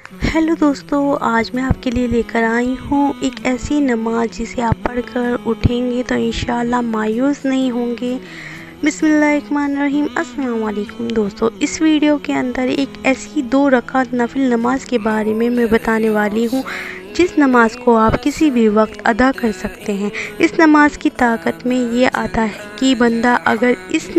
Hello दोस्तों, आज मैं आपके लिए लेकर आई हूँ एक ऐसी नमाज जिसे आप पढ़कर उठेंगे तो इंशाअल्लाह मायूस नहीं होंगे। बिस्मिल्लाहिर्रहमानिर्रहीम। अस्सलाम वालेकुम दोस्तों, इस वीडियो के अंदर एक ऐसी 2 रकात नफिल नमाज के बारे में मैं बताने वाली हूँ जिस नमाज को आप किसी भी वक्त अदा कर सकते हैं। इस नमाज की ताकत में ये आता है कि बंदा अगर इस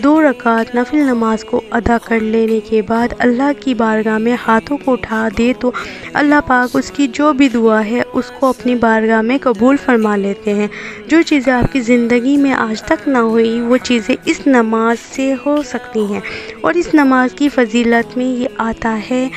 2 रकात नफिल नमाज को अदा कर लेने के बाद अल्लाह की बारगाह में हाथों को उठा दे तो अल्लाह पाक उसकी जो भी दुआ है उसको अपनी बारगाह में कबूल फरमा लेते हैं। जो चीज़ें आपकी ज़िंदगी में आज तक ना हुई वो चीज़ें इस नमाज से हो सकती हैं। और इस नमाज की फजीलत में ये आता है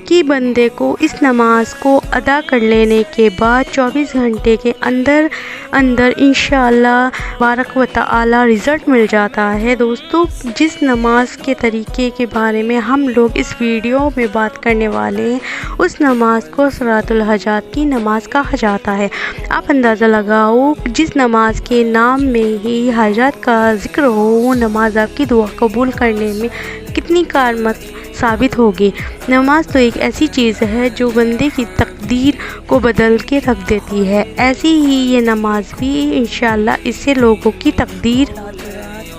कि बंदे को इस नमाज को अदा कर लेने के बाद 24 घंटे के अंदर इंशाअल्लाह बारक व तआला रिज़ल्ट मिल जाता है। दोस्तों, जिस नमाज के तरीके के बारे में हम लोग इस वीडियो में बात करने वाले हैं उस नमाज को सलातुल हाजात की नमाज कहा जाता है। आप अंदाज़ा लगाओ, जिस नमाज के नाम में ही हाजात का ज़िक्र हो वो नमाज आपकी दुआ कबूल करने में कितनी कारगर साबित होगी। नमाज तो एक ऐसी चीज़ है जो बंदे की तकदीर को बदल के रख देती है। ऐसी ही ये नमाज भी इंशाअल्लाह इससे लोगों की तकदीर रात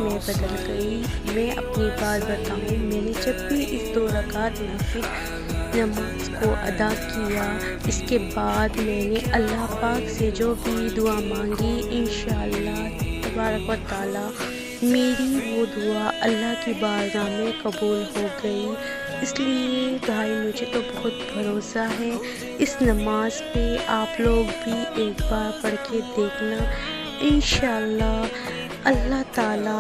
में बदल गई। मैं अपनी बात बताऊँ, मैंने जब भी इस 2 रकात नफिल नमाज को अदा किया, इसके बाद मैंने अल्लाह पाक से जो भी दुआ मांगी इंशाअल्लाह तबारक व तआला मेरी वो दुआ अल्लाह की बारगाह में कबूल हो गई। इसलिए भाई मुझे तो बहुत भरोसा है इस नमाज पे। आप लोग भी एक बार पढ़ के देखना, इंशाअल्लाह अल्लाह ताला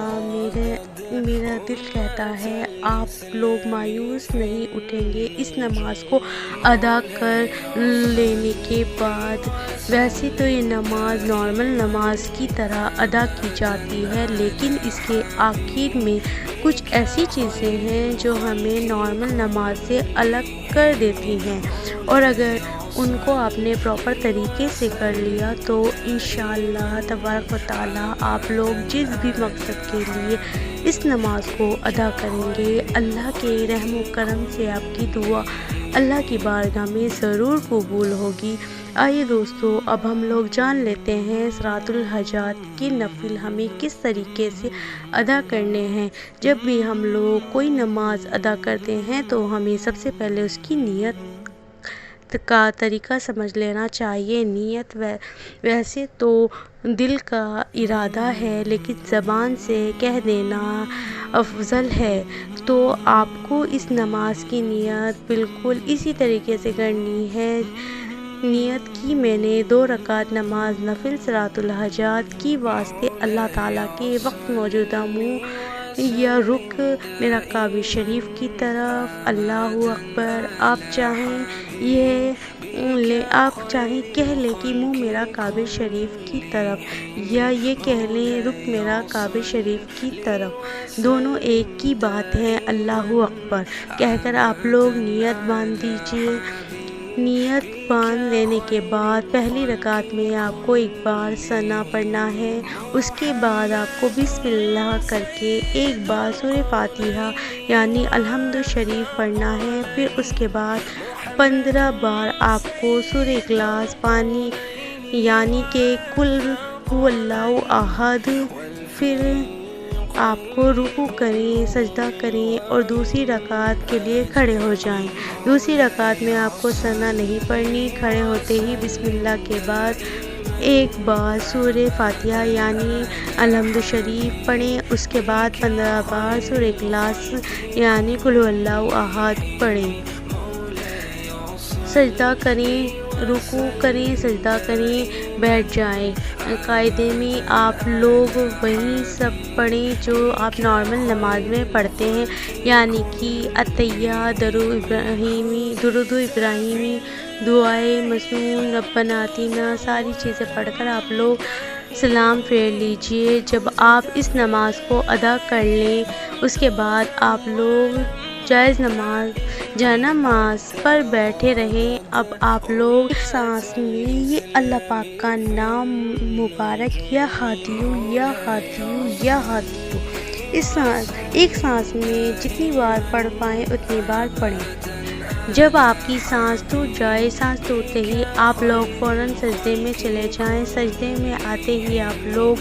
मेरा दिल कहता है आप लोग मायूस नहीं उठेंगे इस नमाज को अदा कर लेने के बाद। वैसे तो ये नमाज नॉर्मल नमाज की तरह अदा की जाती है, लेकिन इसके आखिर में कुछ ऐसी चीज़ें हैं जो हमें नॉर्मल नमाज से अलग कर देती हैं। और अगर उनको आपने प्रॉपर तरीके से कर लिया तो इंशाअल्लाह तबारक व तआला आप लोग जिस भी मकसद के लिए इस नमाज को अदा करेंगे अल्लाह के रहम व करम से आपकी दुआ अल्लाह की बारगाह में ज़रूर कबूल होगी। आइए दोस्तों, अब हम लोग जान लेते हैं सलातुल हाजात की नफिल हमें किस तरीके से अदा करने हैं। जब भी हम लोग कोई नमाज अदा करते हैं तो हमें सबसे पहले उसकी नियत का तरीका समझ लेना चाहिए। नियत वैसे तो दिल का इरादा है, लेकिन ज़बान से कह देना अफजल है। तो आपको इस नमाज की नियत बिल्कुल इसी तरीके से करनी है। नियत की मैंने 2 रकात नमाज नफिल सलातुल हाजात की वास्ते अल्लाह ताला के वक्त मौजूदा मुँह या रुख मेरा काबे शरीफ की तरफ। अल्लाहु अकबर। आप चाहें कह लें कि मुँह मेरा काबे शरीफ की तरफ, या ये कह लें रुख मेरा काबे शरीफ की तरफ, दोनों एक की बात है। अल्लाहु अकबर कहकर आप लोग नियत बांध दीजिए। नियत बांध लेने के बाद पहली रकात में आपको एक बार सना पढ़ना है। उसके बाद आपको बिस्मिल्लाह करके एक बार सूरह फातिहा यानी अल्हम्दु शरीफ पढ़ना है। फिर उसके बाद 15 बार आपको सूरह इखलास पानी यानी कि कुल हुवल्लाहु अहद। फिर आपको रुकू करें, सजदा करें और दूसरी रकात के लिए खड़े हो जाएं। दूसरी रकात में आपको सना नहीं पढ़नी। खड़े होते ही बिस्मिल्लाह के बाद एक बार सूरह फातिहा यानी अल्हम्दु शरीफ पढ़ें। उसके बाद 15 बार सूरह इखलास यानी कुल हुवल्लाहु अहद पढ़ें। सजदा करें, रुकू करें, सजदा करें, बैठ जाएं। कायदे में आप लोग वही सब पढ़ें जो आप नॉर्मल नमाज में पढ़ते हैं, यानी कि अतैया, दुरूद इब्राहिमी, दुआए मसनून, रब्बना आतिना, सारी चीज़ें पढ़कर आप लोग सलाम फेर लीजिए। जब आप इस नमाज को अदा कर लें उसके बाद आप लोग नमाज पर बैठे रहें। अब आप लोग सांस में ये अल्लाह पाक का नाम मुबारक या हादियू या हादियू या हादियू एक सांस में जितनी बार पढ़ पाएँ उतनी बार पढ़ें। جب آپ کی سانس ٹوٹ جائے، سانس ٹوٹتے ہی آپ لوگ فوراً سجدے میں چلے جائیں۔ سجدے میں آتے ہی آپ لوگ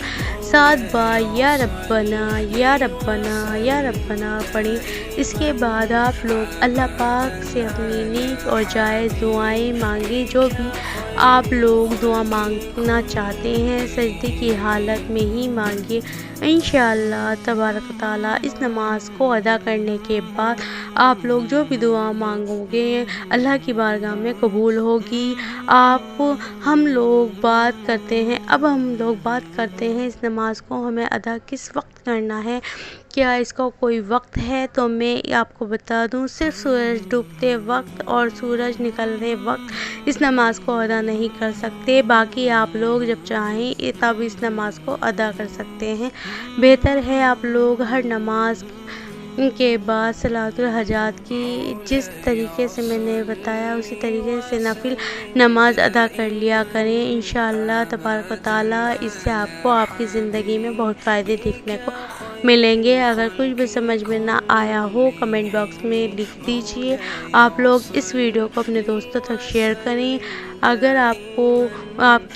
7 بار یا ربنا یا ربنا یا ربنا پڑھیں۔ اس کے بعد آپ لوگ اللہ پاک سے اپنی نیک اور جائز دعائیں مانگیں، جو بھی آپ لوگ دعا مانگنا چاہتے ہیں سجدے کی حالت میں ہی مانگیے۔ انشاءاللہ تبارک و تعالیٰ اس نماز کو ادا کرنے کے بعد آپ لوگ جو بھی دعا مانگو گے اللہ کی بارگاہ میں قبول ہوگی۔ ہم لوگ بات کرتے ہیں اس نماز کو ہمیں ادا کس وقت کرنا ہے، کیا اس کا کوئی وقت ہے؟ تو میں آپ کو بتا دوں، صرف سورج ڈوبتے وقت اور سورج نکلتے وقت اس نماز کو ادا نہیں کر سکتے، باقی آپ لوگ جب چاہیں تب اس نماز کو ادا کر سکتے ہیں۔ بہتر ہے آپ لوگ ہر نماز کے بعد صلاۃ الحاجات کی جس طریقے سے میں نے بتایا اسی طریقے سے نفل نماز ادا کر لیا کریں۔ انشاءاللہ تبارک و تعالیٰ اس سے آپ کو آپ کی زندگی میں بہت فائدے دیکھنے کو ملیں گے۔ اگر کچھ بھی سمجھ میں نہ آیا ہو کمنٹ باکس میں لکھ دیجیے۔ آپ لوگ اس ویڈیو کو اپنے دوستوں تک شیئر کریں۔ اگر آپ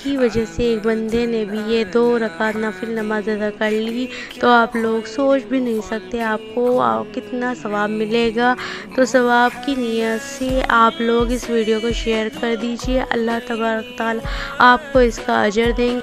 کی وجہ سے ایک بندے نے بھی یہ 2 رکعت نفل نماز ادا کر لی تو آپ لوگ سوچ بھی نہیں سکتے آپ کو کتنا ثواب ملے گا۔ تو ثواب کی نیت سے آپ لوگ اس ویڈیو کو شیئر کر دیجیے۔ اللہ تبارک و تعالیٰ آپ کو اس کا اجر دیں گے۔